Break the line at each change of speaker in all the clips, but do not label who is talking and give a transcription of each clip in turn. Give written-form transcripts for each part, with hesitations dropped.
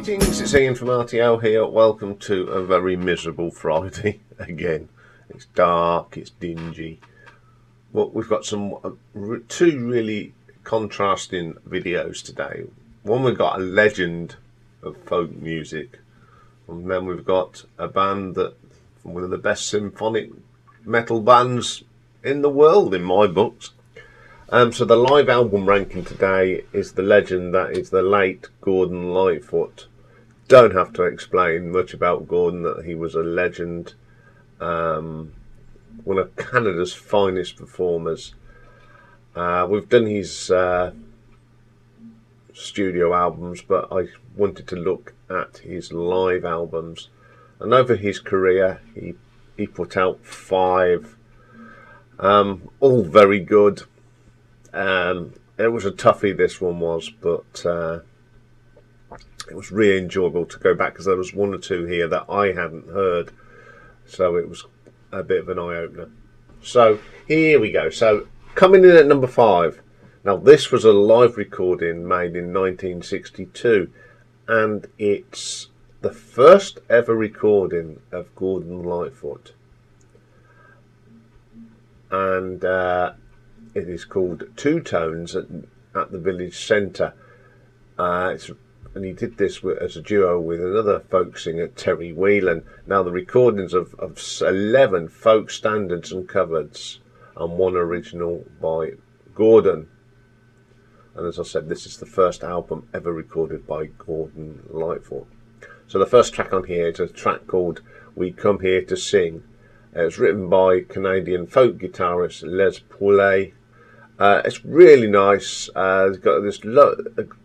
Greetings, it's Iain from RTL here. Welcome to a very miserable Friday again. It's dark, it's dingy. Well, we've got two really contrasting videos today. One, we've got a legend of folk music, and then we've got a band that one of the best symphonic metal bands in the world in my books. So the live album ranking today is the legend that is the late Gordon Lightfoot. Don't have to explain much about Gordon, that he was a legend, one of Canada's finest performers. We've done his studio albums, but I wanted to look at his live albums. And over his career, he put out 5, all very good. It was a toughie, this one was, but it was really enjoyable to go back because there was 1 or 2 here that I hadn't heard, so it was a bit of an eye-opener. So here we go. So coming in at number 5. Now this was a live recording made in 1962, and it's the first ever recording of Gordon Lightfoot, and it is called Two Tones at the Village Centre. And he did this as a duo with another folk singer, Terry Whelan. Now the recordings of 11 folk standards and covers, and 1 original by Gordon. And as I said, this is the first album ever recorded by Gordon Lightfoot. So the first track on here is a track called We Come Here to Sing. It was written by Canadian folk guitarist Les Paulet. It's really nice. It's got this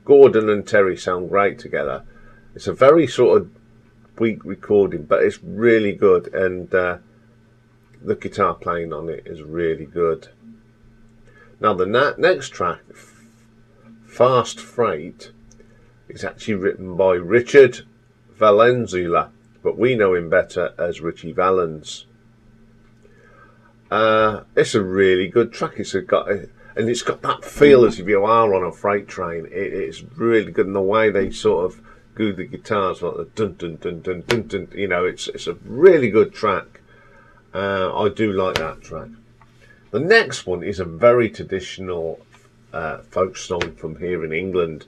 Gordon and Terry sound great together. It's a very sort of weak recording, but it's really good, and the guitar playing on it is really good. Now the next track, Fast Freight, is actually written by Richard Valenzuela, but we know him better as Richie Valens. It's a really good track. And it's got that feel as if you are on a freight train. It's really good, in the way they sort of do the guitars, like the dun dun dun dun dun dun. You know, it's a really good track. I do like that track. The next one is a very traditional folk song from here in England,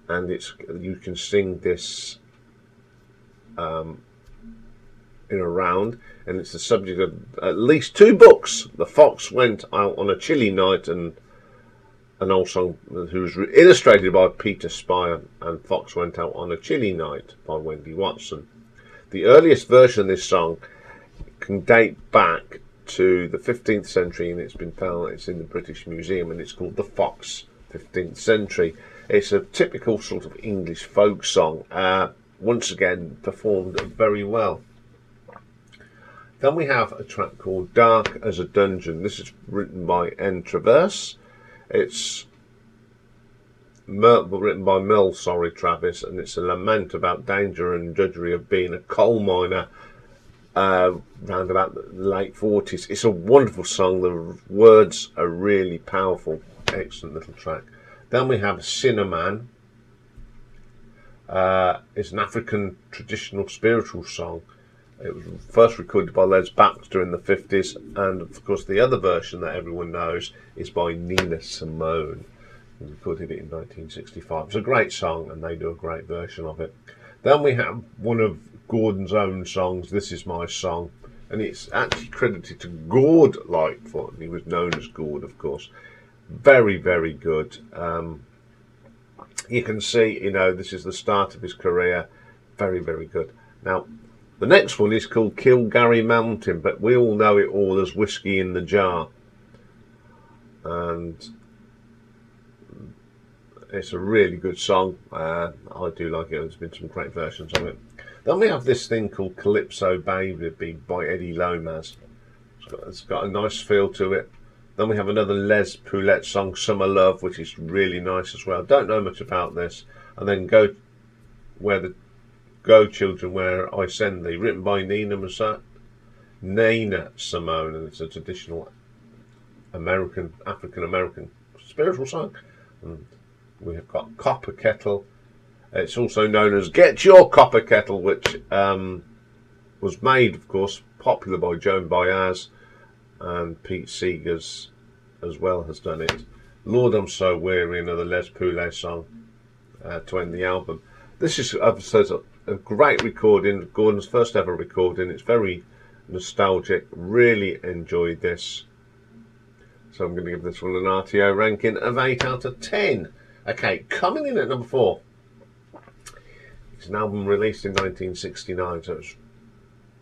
and you can sing this in a round, and it's the subject of at least 2 books. The Fox Went Out on a Chilly Night, and an old song who was illustrated by Peter Spire, and Fox Went Out on a Chilly Night by Wendy Watson. The earliest version of this song can date back to the 15th century, and it's been found, it's in the British Museum, and it's called the Fox 15th Century. It's a typical sort of English folk song, once again performed very well. Then we have a track called Dark as a Dungeon. This is written by N. Traverse. It's written by Merle Travis, and it's a lament about danger and drudgery of being a coal miner round about the late 40s. It's a wonderful song. The words are really powerful. Excellent little track. Then we have Cinnamon. It's an African traditional spiritual song. It was first recorded by Les Baxter in the 50s, and of course the other version that everyone knows is by Nina Simone, who recorded it in 1965. It's a great song, and they do a great version of it. Then we have one of Gordon's own songs, This Is My Song, and it's actually credited to Gord Lightfoot. He was known as Gord, of course. Very, very good. You can see, this is the start of his career. Very, very good. Now, the next one is called Kilgarry Mountain, but we all know it all as Whiskey in the Jar. And it's a really good song. I do like it. There's been some great versions of it. Then we have this thing called Calypso Baby by Eddie Lomas. It's got a nice feel to it. Then we have another Les Poulet song, Summer Love, which is really nice as well. Don't know much about this. And then Go Children Where I Send Thee, written by Nina Simone, and it's a traditional African-American spiritual song. And we have got Copper Kettle, It's also known as Get Your Copper Kettle, which was made, of course, popular by Joan Baez, and Pete Seegers as well has done it. Lord, I'm So Weary, another Les Poulet song to end the album. This is, as I said, a great recording, Gordon's first ever recording. It's very nostalgic. Really enjoyed this. So I'm going to give this one an RTO ranking of 8 out of 10. Okay, coming in at number 4. It's an album released in 1969, so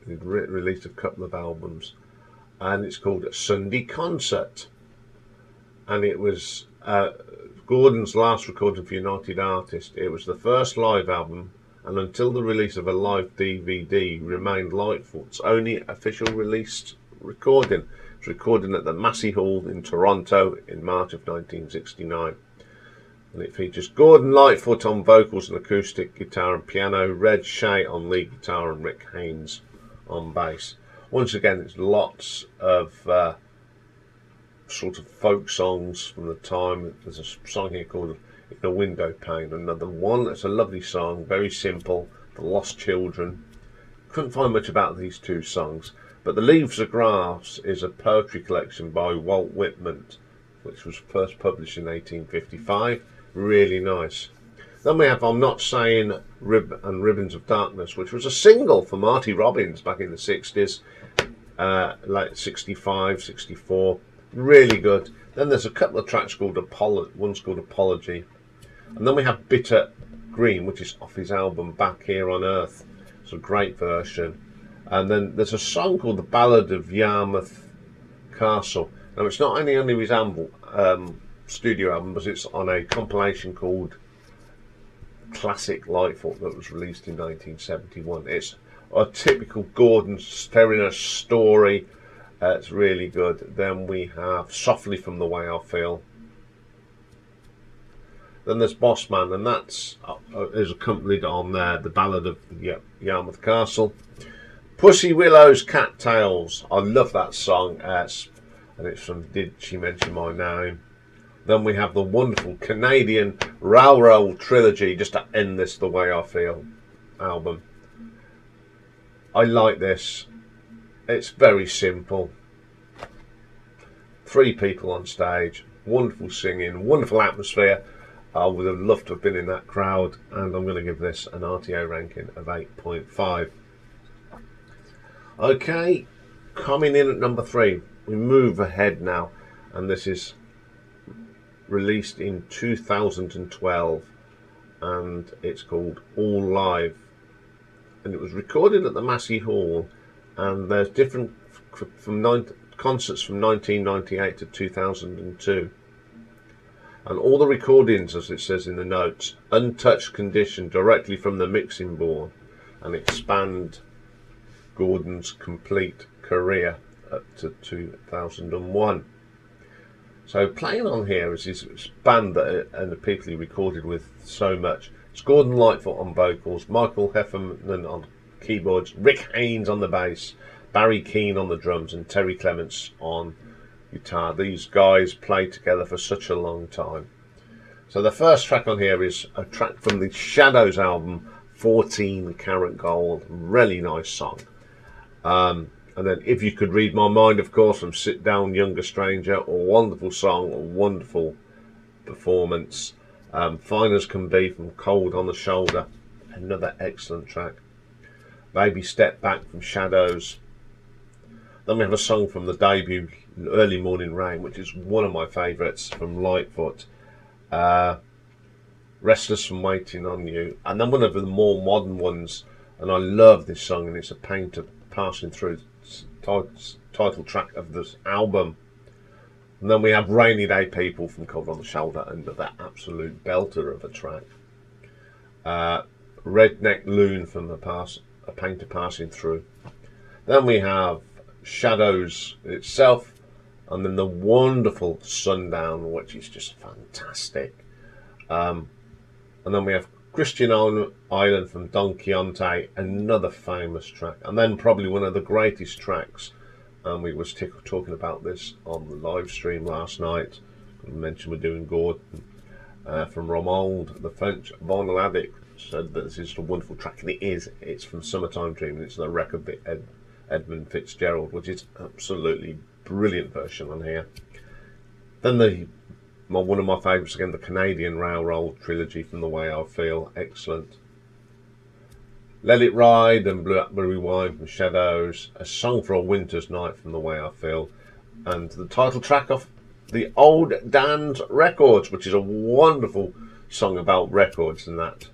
it released a couple of albums. And it's called Sunday Concert. And it was Gordon's last recording for United Artists. It was the first live album, and until the release of a live DVD, remained Lightfoot's only official released recording. It was recorded at the Massey Hall in Toronto in March of 1969. And it features Gordon Lightfoot on vocals and acoustic guitar and piano, Red Shea on lead guitar, and Rick Haynes on bass. Once again, it's lots of sort of folk songs from the time. There's a song here called In a Window Pane, another one. It's a lovely song, very simple. The Lost Children. Couldn't find much about these two songs, but The Leaves of Grass is a poetry collection by Walt Whitman, which was first published in 1855. Really nice. Then we have I'm Not Saying Ribbons of Darkness, which was a single for Marty Robbins back in the 60s, like 65, 64. Really good. Then there's a couple of tracks called one's called Apology. And then we have Bitter Green, which is off his album Back Here on Earth. It's a great version. And then there's a song called The Ballad of Yarmouth Castle. Now, it's not only on his studio album, but it's on a compilation called Classic Lightfoot that was released in 1971. It's a typical Gordon telling a story. It's really good. Then we have Softly From the Way I Feel. Then there's Boss Man, and that's is accompanied on there, The Ballad of Yarmouth Castle. Pussy Willow's Cattails. I love that song. And it's from Did She Mention My Name? Then we have the wonderful Canadian Railroad Trilogy, just to end this The Way I Feel album. I like this. It's very simple. 3 people on stage, wonderful singing, wonderful atmosphere. I would have loved to have been in that crowd, and I'm going to give this an RTO ranking of 8.5. Okay, coming in at number 3, we move ahead now, and this is released in 2012, and it's called All Live, and it was recorded at the Massey Hall. And there's different concerts from 1998 to 2002. And all the recordings, as it says in the notes, untouched condition directly from the mixing board, and expand Gordon's complete career up to 2001. So playing on here is his band and the people he recorded with so much. It's Gordon Lightfoot on vocals, Michael Heffernan on keyboards, Rick Haynes on the bass, Barry Keane on the drums, and Terry Clements on guitar. These guys played together for such a long time. So the first track on here is a track from the Shadows album, 14 Karat Gold. Really nice song. And then If You Could Read My Mind, of course, from Sit Down Younger Stranger. A wonderful song, a wonderful performance. Fine As Can Be from Cold on the Shoulder. Another excellent track. Baby Step Back from Shadows. Then we have a song from the debut, Early Morning Rain, which is one of my favourites from Lightfoot. Restless from Waiting on You. And then one of the more modern ones, and I love this song, and it's a painter passing through, title track of this album. And then we have Rainy Day People from Cold on the Shoulder, another absolute belter of a track. Redneck Loon from A Painter Passing Through. Then we have Shadows itself, and then the wonderful Sundown, which is just fantastic. And then we have Christian Island from Don Quixote, another famous track. And then probably one of the greatest tracks, and we was talking about this on the live stream last night. I mentioned we're doing Gordon. from Romuald, the French vinyl addict, said that this is a wonderful track, and it is. It's from Summertime Dream, and it's the record of Edmund Fitzgerald, which is absolutely brilliant version on here. Then one of my favourites again, the Canadian Railroad trilogy from The Way I Feel, excellent. Let It Ride and Blackberry Wine from Shadows, A Song for a Winter's Night from The Way I Feel, and the title track of the Old Dan's Records, which is a wonderful song about records and that.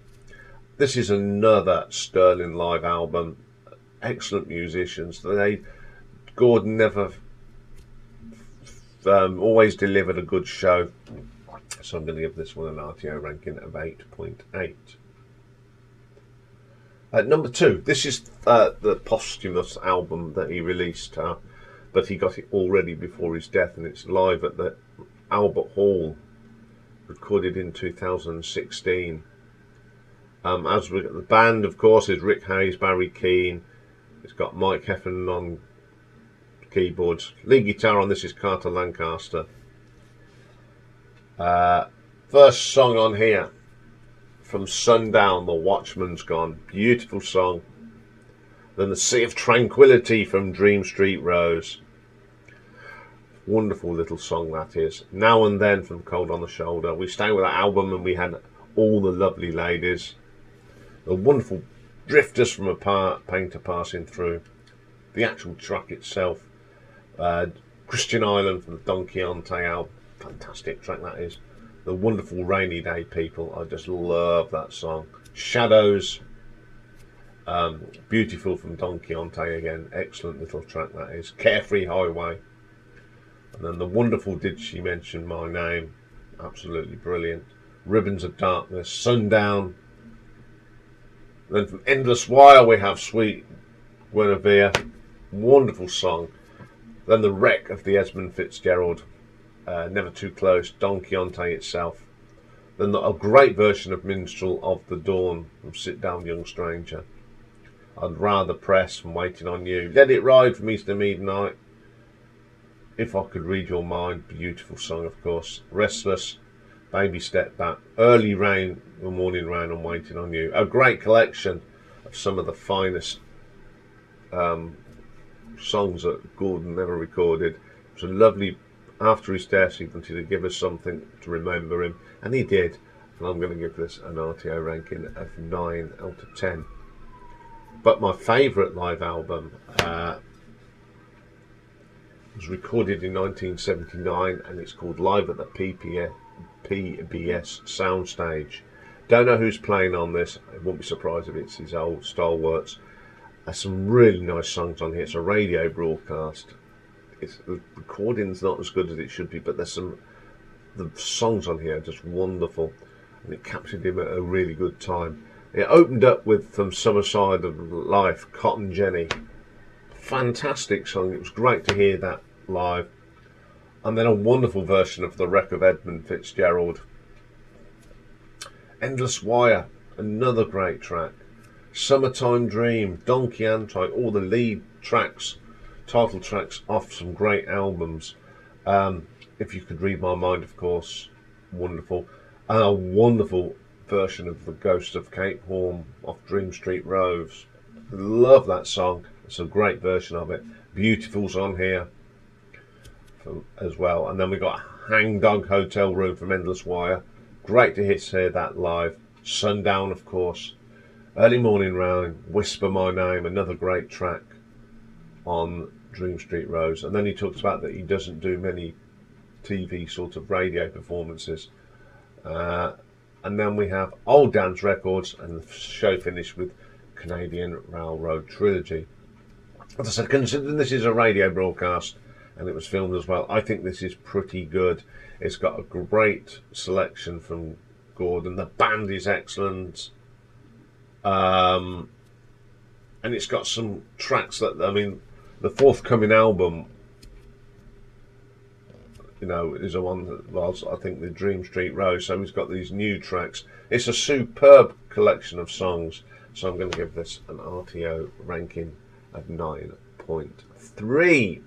This is another sterling live album, excellent musicians. Gordon never always delivered a good show, so I'm going to give this one an RTO ranking of 8.8. At number 2, this is the posthumous album that he released, but he got it already before his death, and it's live at the Albert Hall, recorded in 2016. As we the band, of course, is Rick Hayes, Barry Keane. It's got Mike Heffernan on keyboards. Lead guitar on this is Carter Lancaster. First song on here, from Sundown, The Watchman's Gone. Beautiful song. Then The Sea of Tranquility from Dream Street Rose. Wonderful little song that is. Now and Then from Cold on the Shoulder. We stayed with that album and we had All the Lovely Ladies. The wonderful Drifters from a Painter Passing Through. The actual track itself. Christian Island from the Don Quixote album. Fantastic track that is. The wonderful Rainy Day People. I just love that song. Shadows. Beautiful from Don Quixote again. Excellent little track that is. Carefree Highway. And then the wonderful Did She Mention My Name? Absolutely brilliant. Ribbons of Darkness. Sundown. And then from Endless Wire we have Sweet Guinevere. Wonderful song. Then The Wreck of the Edmund Fitzgerald. Never Too Close. Don Quixote itself. Then a great version of Minstrel of the Dawn from Sit Down Young Stranger. I'd Rather Press from Waiting on You. Let It Ride from Easter Midnight. If I Could Read Your Mind. Beautiful song, of course. Restless. Baby Step Back. Early Rain or Morning Rain and Waiting on You. A great collection of some of the finest songs that Gordon never recorded. It was a lovely, after his death, he wanted to give us something to remember him, and he did. And I'm going to give this an RTO ranking of 9 out of 10. But my favourite live album was recorded in 1979, and it's called Live at the PBS Soundstage. Don't know who's playing on this. I won't be surprised if it's his old stalwarts. There's some really nice songs on here. It's a radio broadcast. The recording's not as good as it should be, but the songs on here are just wonderful, and it captured him at a really good time. It opened up with From Summer Side of Life, Cotton Jenny. Fantastic song. It was great to hear that live. And then a wonderful version of The Wreck of Edmund Fitzgerald. Endless Wire, another great track. Summertime Dream, Don Quixote, all the lead tracks, title tracks off some great albums. If You Could Read My Mind, of course, wonderful. And a wonderful version of The Ghost of Cape Horn off Dream Street Rose. Love that song. It's a great version of it. Beautiful's on here as well. And then we got Hang Dog Hotel Room from Endless Wire. Great to hear that live. Sundown, of course. Early Morning Rain, Whisper My Name, another great track on Dream Street Rose. And then he talks about that he doesn't do many TV sort of radio performances. And then we have Old Dan's Records, and the show finished with Canadian Railroad Trilogy. As I said, considering this is a radio broadcast and it was filmed as well, I think this is pretty good. It's got a great selection from Gordon. The band is excellent. And it's got some tracks that, I mean, the forthcoming album, you know, is a one that was, I think, the Dream Street Rose. So he's got these new tracks. It's a superb collection of songs. So I'm going to give this an RTO ranking of 9.3.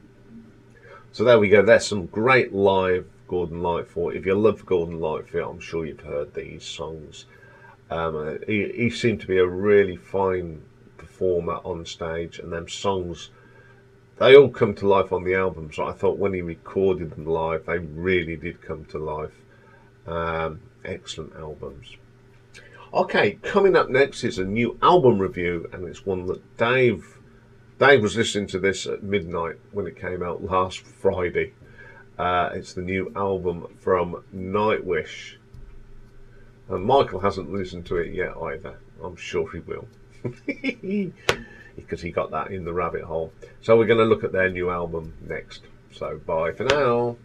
So there we go. There's some great live Gordon Lightfoot. If you love Gordon Lightfoot, I'm sure you've heard these songs. He seemed to be a really fine performer on stage, and them songs, they all come to life on the album. So I thought when he recorded them live, they really did come to life. Excellent albums. Okay, coming up next is a new album review, and it's one that Dave was listening to this at midnight when it came out last Friday. It's the new album from Nightwish. And Michael hasn't listened to it yet either. I'm sure he will. Because he got that in the rabbit hole. So we're going to look at their new album next. So bye for now.